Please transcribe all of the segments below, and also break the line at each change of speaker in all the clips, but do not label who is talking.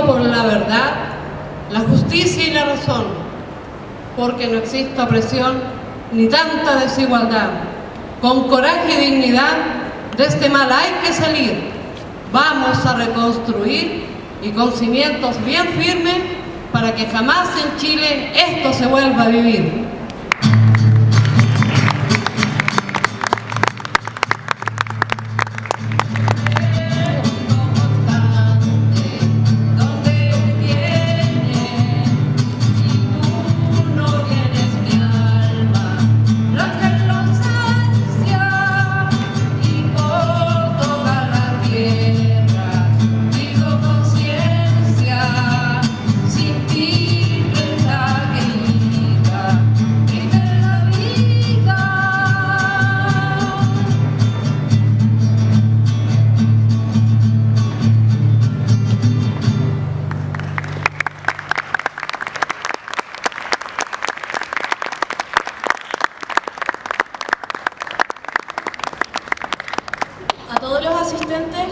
lucho por la verdad, la justicia y la razón, porque no existe opresión ni tanta desigualdad. Con coraje y dignidad de este mal hay que salir. Vamos a reconstruir y con cimientos bien firmes para que jamás en Chile esto se vuelva a vivir.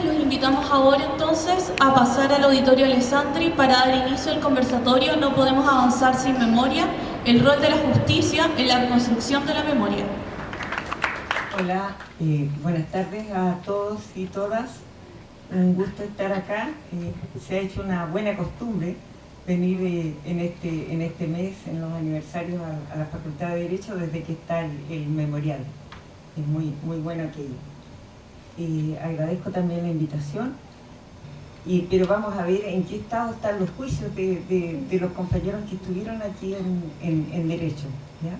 Los invitamos ahora entonces a pasar al auditorio Alessandri para dar inicio al conversatorio No podemos avanzar sin memoria, el rol de la justicia en la reconstrucción de la memoria.
Hola, buenas tardes a todos y todas. Un gusto estar acá. Se ha hecho una buena costumbre venir en este mes, en los aniversarios, a la Facultad de Derecho desde que está el memorial. Es muy bueno aquello. Agradezco también la invitación, pero vamos a ver en qué estado están los juicios de los compañeros que estuvieron aquí en Derecho, ¿ya?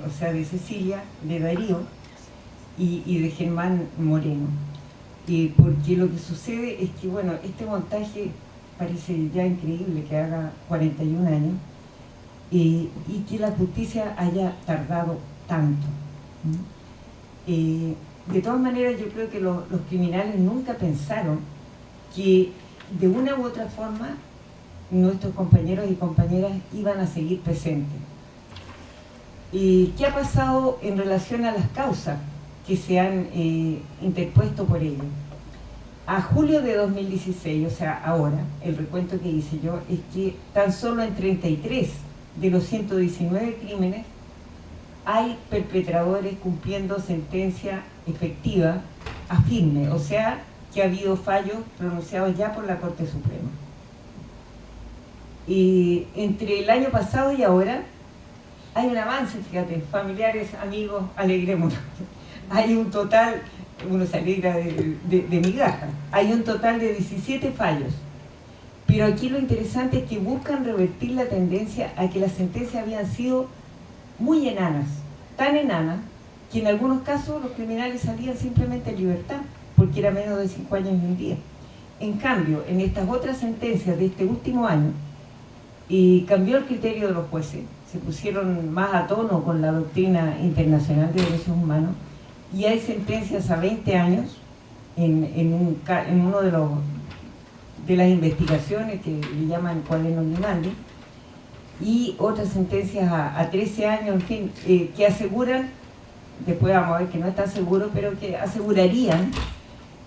O sea, de Cecilia, de Darío y de Germán Moreno. Porque lo que sucede es que, bueno, este montaje parece ya increíble que haga 41 años y que la justicia haya tardado tanto. De todas maneras, yo creo que los criminales nunca pensaron que de una u otra forma nuestros compañeros y compañeras iban a seguir presentes. ¿Qué ha pasado en relación a las causas que se han interpuesto por ellos? A julio de 2016, o sea, ahora, el recuento que hice yo es que tan solo en 33 de los 119 crímenes hay perpetradores cumpliendo sentencia efectiva a firme, o sea, que ha habido fallos pronunciados ya por la Corte Suprema. Y entre el año pasado y ahora hay un avance, fíjate, familiares, amigos, alegrémonos. Hay un total, uno se alegra de migaja, hay un total de 17 fallos. Pero aquí lo interesante es que buscan revertir la tendencia a que las sentencias habían sido muy enanas, tan enanas, que en algunos casos los criminales salían simplemente en libertad, porque era menos de 5 años y un día. En cambio, en estas otras sentencias de este último año, cambió el criterio de los jueces, se pusieron más a tono con la doctrina internacional de derechos humanos, y hay sentencias a 20 años en uno de las investigaciones que le llaman cuaderno Grimaldi, y otras sentencias a 13 años, en fin, que aseguran, después vamos a ver que no está seguro, pero que asegurarían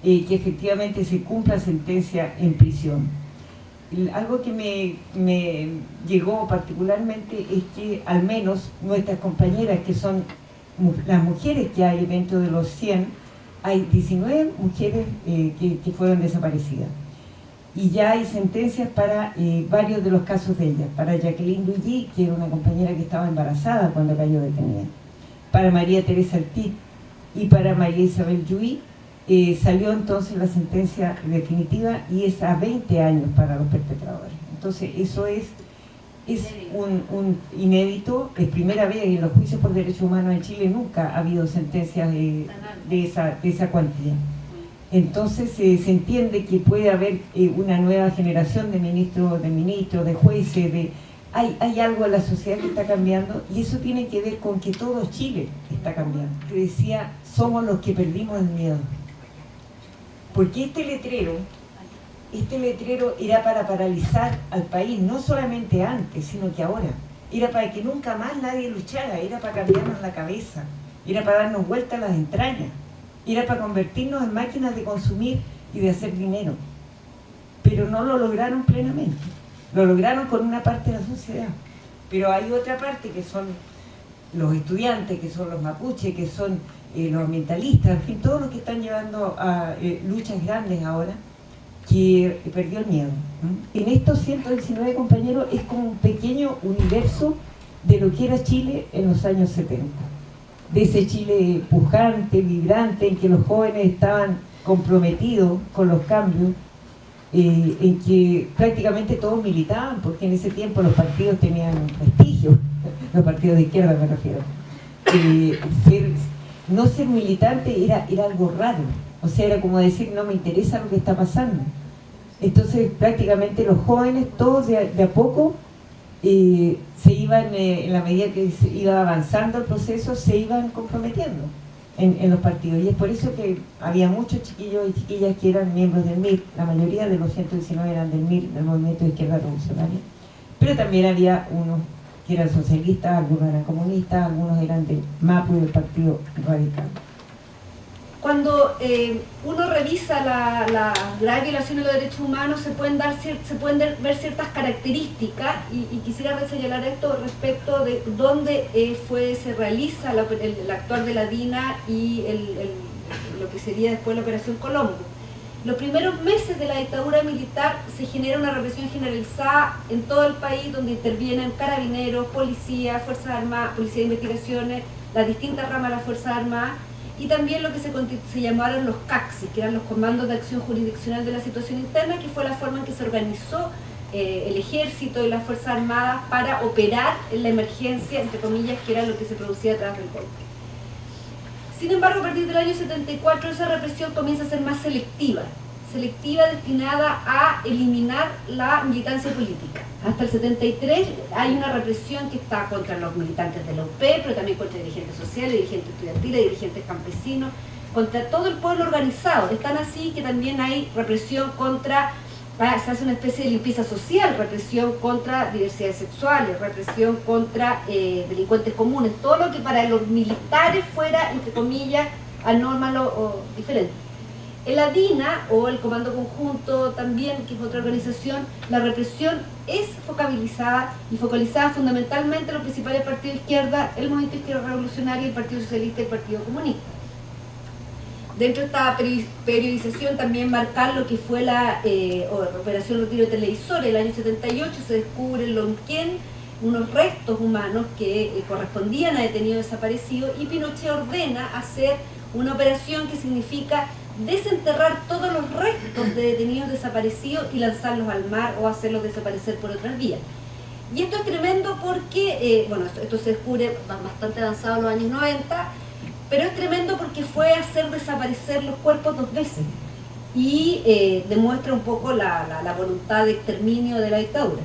que efectivamente se cumpla sentencia en prisión. Algo que me llegó particularmente es que al menos nuestras compañeras, que son las mujeres que hay dentro de los 100, hay 19 mujeres que fueron desaparecidas. Y ya hay sentencias para varios de los casos de ellas. Para Jacqueline Luigi, que era una compañera que estaba embarazada cuando cayó detenida. Para María Teresa Altit y para María Isabel Lluí, salió entonces la sentencia definitiva y es a 20 años para los perpetradores. Entonces eso es un inédito, es primera vez en los juicios por derechos humanos en Chile, nunca ha habido sentencias de esa cuantía. Entonces se entiende que puede haber una nueva generación de ministros, de jueces, hay algo en la sociedad que está cambiando, y eso tiene que ver con que todo Chile está cambiando. Te decía, somos los que perdimos el miedo. Porque este letrero era para paralizar al país, no solamente antes, sino que ahora. Era para que nunca más nadie luchara, era para cambiarnos la cabeza, era para darnos vuelta a las entrañas, era para convertirnos en máquinas de consumir y de hacer dinero. pero no lo lograron plenamente. Lo lograron con una parte de la sociedad, pero hay otra parte que son los estudiantes, que son los mapuches, que son los ambientalistas, en fin, todos los que están llevando a luchas grandes ahora, que perdió el miedo. En estos 119 compañeros es como un pequeño universo de lo que era Chile en los años 70. De ese Chile pujante, vibrante, en que los jóvenes estaban comprometidos con los cambios, en que prácticamente todos militaban, porque en ese tiempo los partidos tenían prestigio, los partidos de izquierda me refiero. No ser militante era algo raro, o sea, era como decir, no me interesa lo que está pasando. Entonces prácticamente los jóvenes, todos de a poco, se iban, en la medida que se iba avanzando el proceso, se iban comprometiendo en los partidos. Y es por eso que había muchos chiquillos y chiquillas que eran miembros del MIR, la mayoría de los 119 eran del MIR, del Movimiento de Izquierda Revolucionaria, pero también había unos que eran socialistas, algunos eran comunistas, algunos eran del MAPU y del Partido Radical.
Cuando uno revisa la grave violación de los derechos humanos, se pueden ver ciertas características, y quisiera señalar esto respecto de dónde se realiza el actuar de la DINA y lo que sería después la Operación Colombo. Los primeros meses de la dictadura militar se genera una represión generalizada en todo el país, donde intervienen carabineros, policía, Fuerzas Armadas, Policía de Investigaciones, las distintas ramas de las Fuerzas Armadas, y también lo que se llamaron los CACSI, que eran los Comandos de Acción Jurisdiccional de la Situación Interna, que fue la forma en que se organizó el Ejército y las Fuerzas Armadas para operar en la emergencia, entre comillas, que era lo que se producía tras del golpe. Sin embargo, a partir del año 74 esa represión comienza a ser más selectiva destinada a eliminar la militancia política. Hasta el 73 hay una represión que está contra los militantes de la UP, pero también contra dirigentes sociales, dirigentes estudiantiles, dirigentes campesinos, contra todo el pueblo organizado. Es tan así que también hay represión contra, se hace una especie de limpieza social, represión contra diversidades sexuales, represión contra delincuentes comunes, todo lo que para los militares fuera, entre comillas, anómalo o diferente. En la DINA, o el Comando Conjunto también, que es otra organización, la represión es focalizada fundamentalmente en los principales partidos de izquierda, el Movimiento de Izquierda Revolucionaria, el Partido Socialista y el Partido Comunista. Dentro de esta periodización también marcar lo que fue la Operación Retiro de Televisores. El año 78 se descubre en Lonquén unos restos humanos que correspondían a detenidos desaparecidos, y Pinochet ordena hacer una operación que significa desenterrar todos los restos de detenidos desaparecidos y lanzarlos al mar o hacerlos desaparecer por otras vías. Y esto es tremendo porque, esto se descubre bastante avanzado en los años 90, pero es tremendo porque fue hacer desaparecer los cuerpos 2 veces y demuestra un poco la voluntad de exterminio de la dictadura.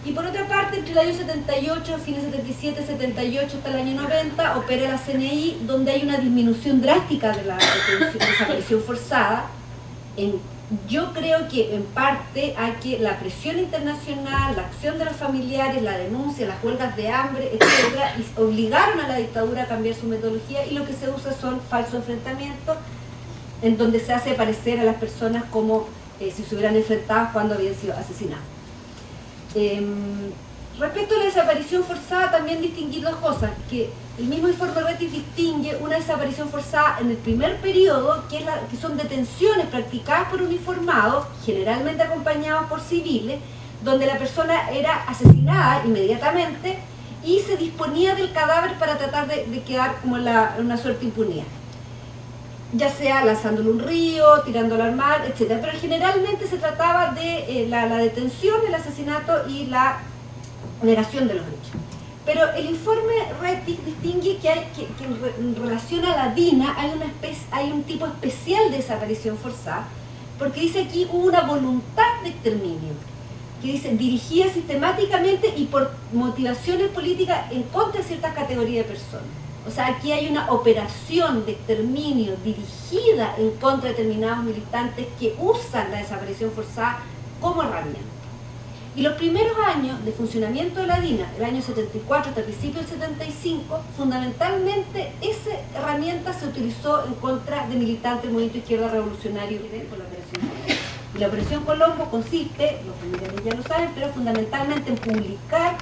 Y por otra parte, entre el año 78, fines 77, 78 hasta el año 90, opera la CNI, donde hay una disminución drástica de la desaparición forzada. Yo creo que en parte a que la presión internacional, la acción de los familiares, la denuncia, las huelgas de hambre, etcétera, obligaron a la dictadura a cambiar su metodología, y lo que se usa son falsos enfrentamientos, en donde se hace parecer a las personas como si se hubieran enfrentado cuando habían sido asesinados. Respecto a la desaparición forzada, también distinguir dos cosas, que el mismo informe Rettig distingue una desaparición forzada en el primer periodo, que son detenciones practicadas por uniformados, generalmente acompañados por civiles, donde la persona era asesinada inmediatamente y se disponía del cadáver para tratar de quedar como en una suerte de impunidad, ya sea lanzándolo a un río, tirándolo al mar, etc. Pero generalmente se trataba de la detención, el asesinato y la negación de los hechos. Pero el informe Rettig distingue que en relación a la DINA hay un tipo especial de desaparición forzada, porque dice aquí hubo una voluntad de exterminio, que dice dirigida sistemáticamente y por motivaciones políticas en contra de ciertas categorías de personas. O sea, aquí hay una operación de exterminio dirigida en contra de determinados militantes que usan la desaparición forzada como herramienta. Y los primeros años de funcionamiento de la DINA, el año 74 hasta el principio del 75, fundamentalmente esa herramienta se utilizó en contra de militantes del Movimiento Izquierda Revolucionario por la operación. Y la Operación Colombo consiste, los familiares ya lo saben, pero fundamentalmente en publicar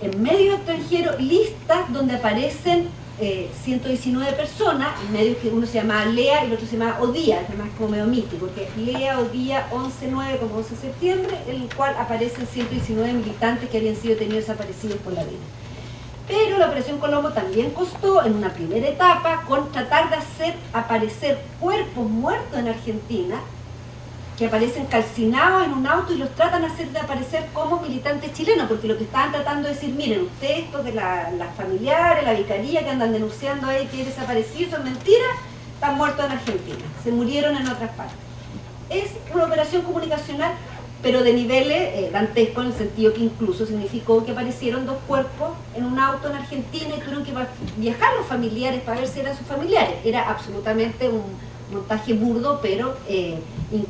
en medios extranjeros listas donde aparecen 119 personas, en medios que uno se llama LEA y el otro se llama ODIA, además como medio mítico, porque LEA, ODIA, 11-9 como 11 de septiembre, en el cual aparecen 119 militantes que habían sido tenidos desaparecidos por la DINA. Pero la Operación Colombo también costó, en una primera etapa, con tratar de hacer aparecer cuerpos muertos en Argentina, que aparecen calcinados en un auto y los tratan de hacer de aparecer como militantes chilenos, porque lo que estaban tratando de decir, miren, ustedes, estos de las familiares, la vicaría que andan denunciando ahí que hay desaparecidos, son mentiras, están muertos en Argentina, se murieron en otras partes. Es una operación comunicacional, pero de niveles dantescos, en el sentido que incluso significó que aparecieron 2 cuerpos en un auto en Argentina y tuvieron que viajar los familiares para ver si eran sus familiares. Era absolutamente un montaje burdo, pero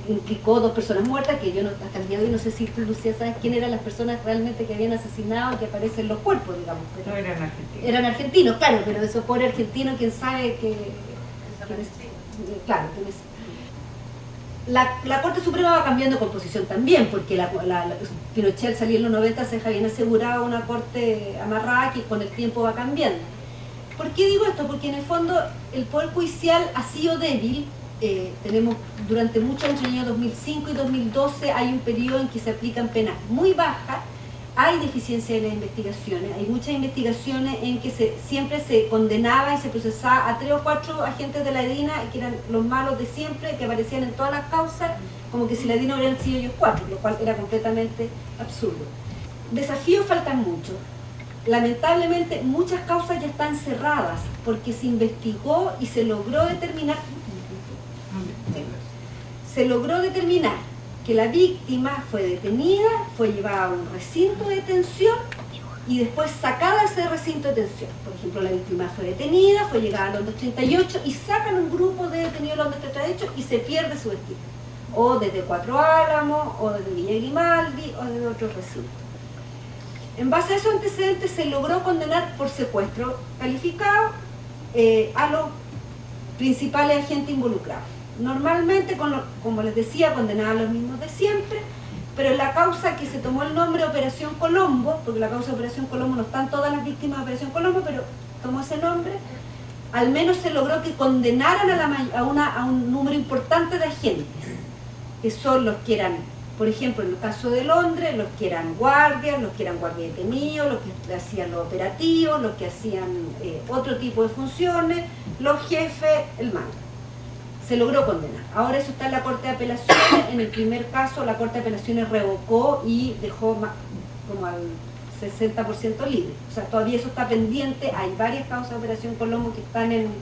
implicó 2 personas muertas, que yo no, hasta el día de hoy no sé si tú, Lucía, sabes quién eran las personas realmente que habían asesinado y que aparecen los cuerpos, digamos. Pero
No eran argentinos.
eran argentinos, claro, pero de esos pobres argentinos, quién sabe que... Claro, la Corte Suprema va cambiando composición también, porque Pinochet al salir en los 90 se habían asegurado una corte amarrada que con el tiempo va cambiando. ¿Por qué digo esto? Porque en el fondo el Poder Judicial ha sido débil. Tenemos durante muchos años, en el año 2005 y 2012, hay un periodo en que se aplican penas muy bajas, hay deficiencia en las investigaciones, hay muchas investigaciones en que siempre se condenaba y se procesaba a 3 o 4 agentes de la DINA, que eran los malos de siempre, que aparecían en todas las causas, como que si la DINA hubieran sido ellos 4, lo cual era completamente absurdo. Desafíos faltan muchos. Lamentablemente muchas causas ya están cerradas porque se investigó y se logró determinar que la víctima fue detenida, fue llevada a un recinto de detención y después sacada de ese recinto de detención. Por ejemplo, la víctima fue detenida, fue llevada a Londres 38 y sacan un grupo de detenidos de Londres 38 y se pierde su destino. O desde Cuatro Álamos, o desde Villa Grimaldi, o desde otros recintos. En base a esos antecedentes se logró condenar por secuestro calificado a los principales agentes involucrados. Normalmente, como les decía, condenaban a los mismos de siempre, pero en la causa que se tomó el nombre Operación Colombo, porque la causa de Operación Colombo no están todas las víctimas de Operación Colombo, pero tomó ese nombre, al menos se logró que condenaran a un número importante de agentes, que son los que eran, por ejemplo, en el caso de Londres, los que eran guardias detenidos, los que hacían los operativos, los que hacían otro tipo de funciones, los jefes, el mando. Se logró condenar. Ahora eso está en la Corte de Apelaciones. En el primer caso la Corte de Apelaciones revocó y dejó como al 60% libre. O sea, todavía eso está pendiente. Hay varias causas de Operación Colombo que están en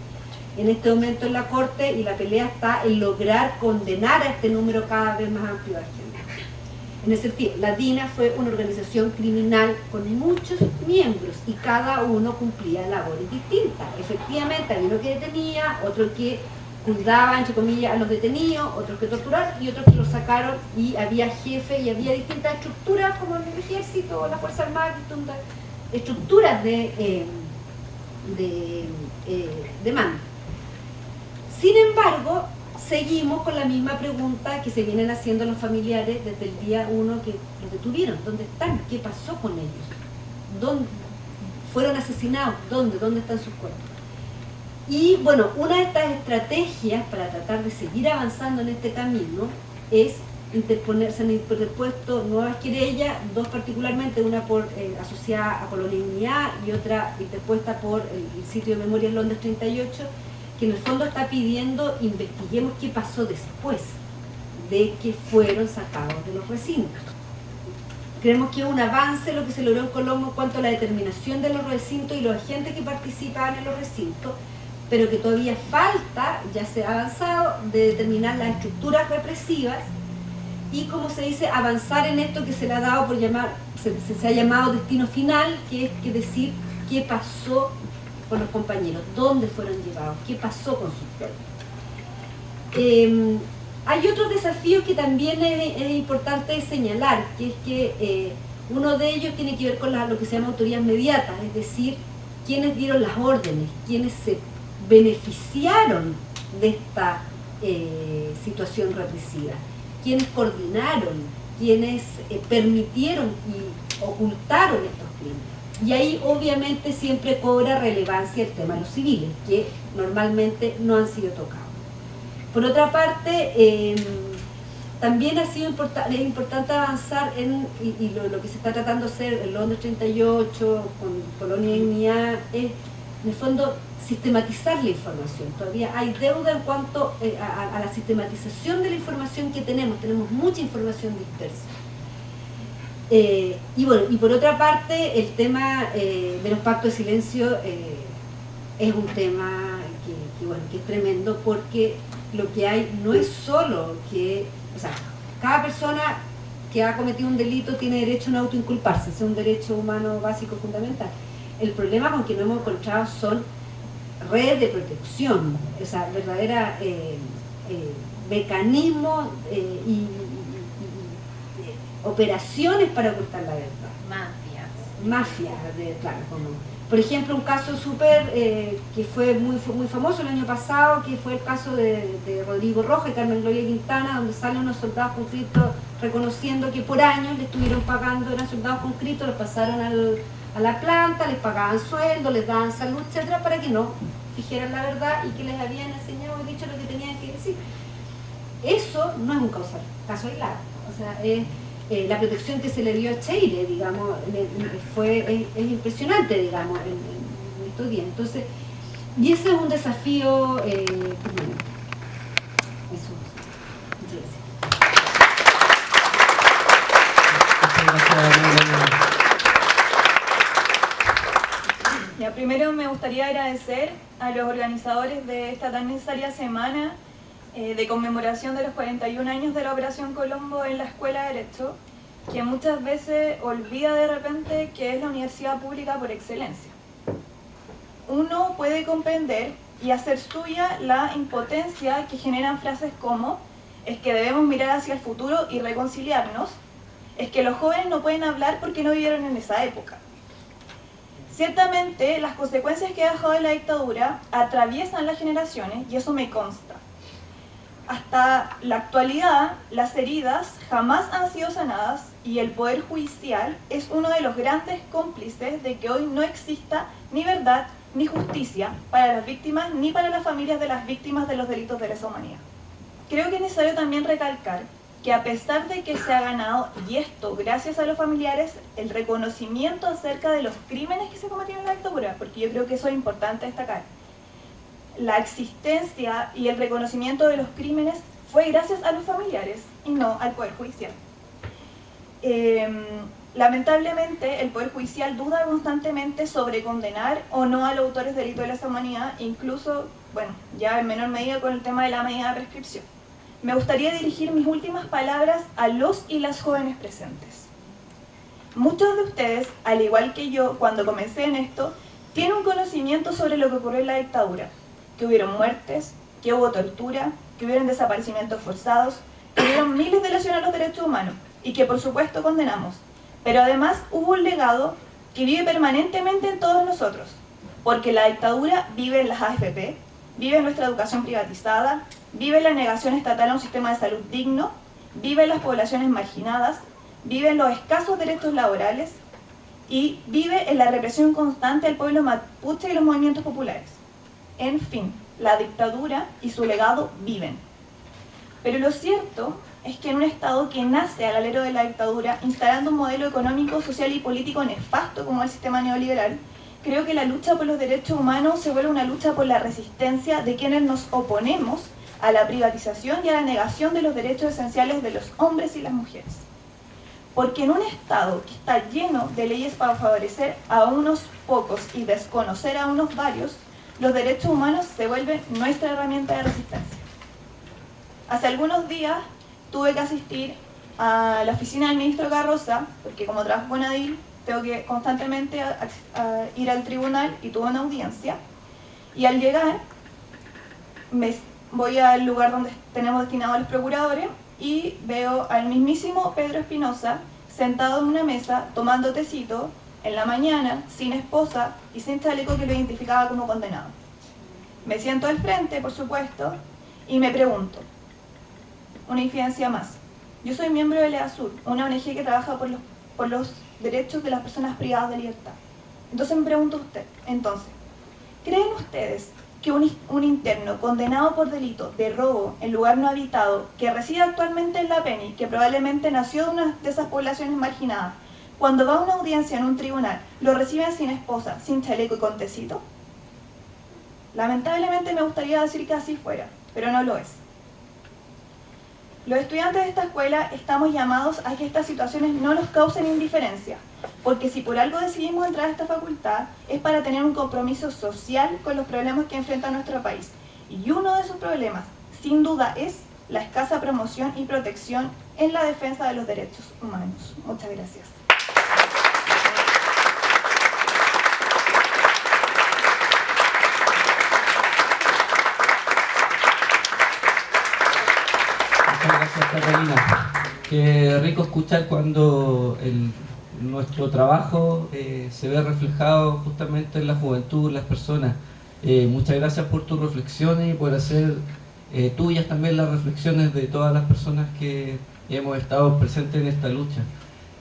este momento en la Corte y la pelea está en lograr condenar a este número cada vez más amplio de agentes. En ese sentido, la DINA fue una organización criminal con muchos miembros y cada uno cumplía labores distintas. Efectivamente, había uno que detenía, otro que cuidaba, entre comillas, a los detenidos, otros que torturaron y otros que los sacaron, y había jefes y había distintas estructuras como el ejército, la Fuerza Armada, distintas estructuras de mando. Sin embargo, seguimos con la misma pregunta que se vienen haciendo los familiares desde el día 1 que los detuvieron. ¿Dónde están? ¿Qué pasó con ellos? ¿Dónde fueron asesinados? ¿Dónde están sus cuerpos? Y bueno, una de estas estrategias para tratar de seguir avanzando en este camino es se han interpuesto nuevas querellas, 2 particularmente, una asociada a Colonia Dignidad y otra interpuesta por el sitio de Memorias Londres 38, que en el fondo está pidiendo investiguemos qué pasó después de que fueron sacados de los recintos. Creemos que es un avance lo que se logró en Colombo en cuanto a la determinación de los recintos y los agentes que participaban en los recintos, pero que todavía falta, ya se ha avanzado, de determinar las estructuras represivas y, como se dice, avanzar en esto que se le ha dado por llamar, se ha llamado destino final, que es decir, qué pasó con los compañeros, dónde fueron llevados, qué pasó con sus cuerpos. Hay otros desafíos que también es importante señalar, que es que uno de ellos tiene que ver con lo que se llama autoridad inmediata, es decir, quienes dieron las órdenes, quienes se beneficiaron de esta situación represiva. quienes coordinaron, quienes permitieron y ocultaron estos crímenes. Y ahí obviamente siempre cobra relevancia el tema de los civiles, que normalmente no han sido tocados. Por otra parte, también ha sido es importante avanzar en, y lo que se está tratando de hacer en Londres 38, con Colonia Dignidad, es en el fondo sistematizar la información. Todavía hay deuda en cuanto a la sistematización de la información que tenemos mucha información dispersa. Y bueno, y por otra parte, el tema de los pactos de silencio es un tema que es tremendo, porque lo que hay no es solo que, o sea, cada persona que ha cometido un delito tiene derecho a no autoinculparse, es un derecho humano básico fundamental. El problema con que no hemos encontrado son redes de protección, o sea, verdaderos mecanismos y operaciones para ocultar la verdad. Mafias, claro, como por ejemplo un caso súper que fue muy famoso el año pasado, que fue el caso de Rodrigo Rojas y Carmen Gloria Quintana, donde salen unos soldados conscriptos reconociendo que por años le estuvieron pagando, eran soldados conscriptos, los pasaron a la planta, les pagaban sueldo, les daban salud, etcétera, para que no dijeran la verdad y que les habían enseñado y dicho lo que tenían que decir. Eso no es un caso aislado, o sea, la protección que se le dio a Cheire, digamos, es impresionante, digamos, en estos días. Entonces, y ese es un desafío permanente. Eso. Muchas gracias.
Ya, primero me gustaría agradecer a los organizadores de esta tan necesaria semana de conmemoración de los 41 años de la Operación Colombo en la Escuela de Derecho, que muchas veces olvida de repente que es la universidad pública por excelencia. Uno puede comprender y hacer suya la impotencia que generan frases como es que debemos mirar hacia el futuro y reconciliarnos, es que los jóvenes no pueden hablar porque no vivieron en esa época. Ciertamente, las consecuencias que ha dejado la dictadura atraviesan las generaciones y eso me consta. Hasta la actualidad, las heridas jamás han sido sanadas y el Poder Judicial es uno de los grandes cómplices de que hoy no exista ni verdad ni justicia para las víctimas ni para las familias de las víctimas de los delitos de lesa humanidad. Creo que es necesario también recalcar que a pesar de que se ha ganado, y esto gracias a los familiares, el reconocimiento acerca de los crímenes que se cometieron en la dictadura, porque yo creo que eso es importante destacar, la existencia y el reconocimiento de los crímenes fue gracias a los familiares y no al Poder Judicial. Lamentablemente, el Poder Judicial duda constantemente sobre condenar o no a los autores de delitos de lesa humanidad, incluso, bueno, ya en menor medida con el tema de la medida de prescripción. Me gustaría dirigir mis últimas palabras a los y las jóvenes presentes. Muchos de ustedes, al igual que yo, cuando comencé en esto, tienen un conocimiento sobre lo que ocurrió en la dictadura, que hubieron muertes, que hubo tortura, que hubieron desaparecimientos forzados, que hubieron miles de lesiones a los derechos humanos y que por supuesto condenamos. Pero además hubo un legado que vive permanentemente en todos nosotros, porque la dictadura vive en las AFP, vive en nuestra educación privatizada, vive en la negación estatal a un sistema de salud digno, vive en las poblaciones marginadas, vive en los escasos derechos laborales y vive en la represión constante del pueblo mapuche y los movimientos populares. En fin, la dictadura y su legado viven. Pero lo cierto es que en un Estado que nace al alero de la dictadura, instalando un modelo económico, social y político nefasto como el sistema neoliberal, creo que la lucha por los derechos humanos se vuelve una lucha por la resistencia de quienes nos oponemos a la privatización y a la negación de los derechos esenciales de los hombres y las mujeres. Porque en un Estado que está lleno de leyes para favorecer a unos pocos y desconocer a unos varios, los derechos humanos se vuelven nuestra herramienta de resistencia. Hace algunos días tuve que asistir a la oficina del ministro Carroza, porque como trabajo con ADIL, tengo que constantemente ir al tribunal y tuve una audiencia. Y al llegar, voy al lugar donde tenemos destinados a los procuradores y veo al mismísimo Pedro Espinosa sentado en una mesa tomando tecito en la mañana, sin esposa y sin chaleco que lo identificaba como condenado. Me siento al frente, por supuesto, y me pregunto, una infidencia más, Yo soy miembro de EASUR, una ONG que trabaja por los derechos de las personas privadas de libertad. Entonces me pregunto a usted, ¿creen ustedes que un interno condenado por delito de robo en lugar no habitado, que reside actualmente en La Peni, que probablemente nació de una de esas poblaciones marginadas, cuando va a una audiencia en un tribunal, lo reciben sin esposa, sin chaleco y con tecito? Lamentablemente me gustaría decir que así fuera, pero no lo es. Los estudiantes de esta escuela estamos llamados a que estas situaciones no nos causen indiferencia, porque si por algo decidimos entrar a esta facultad es para tener un compromiso social con los problemas que enfrenta nuestro país. Y uno de esos problemas, sin duda, es la escasa promoción y protección en la defensa de los derechos humanos. Muchas gracias.
Muchas gracias, Catalina. Qué rico escuchar cuando nuestro trabajo se ve reflejado justamente en la juventud, en las personas. Muchas gracias por tus reflexiones y por hacer tuyas también las reflexiones de todas las personas que hemos estado presentes en esta lucha.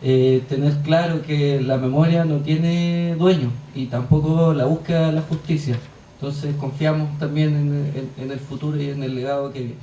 Tener claro que la memoria no tiene dueño y tampoco la búsqueda de la justicia. Entonces confiamos también en el futuro y en el legado que viene.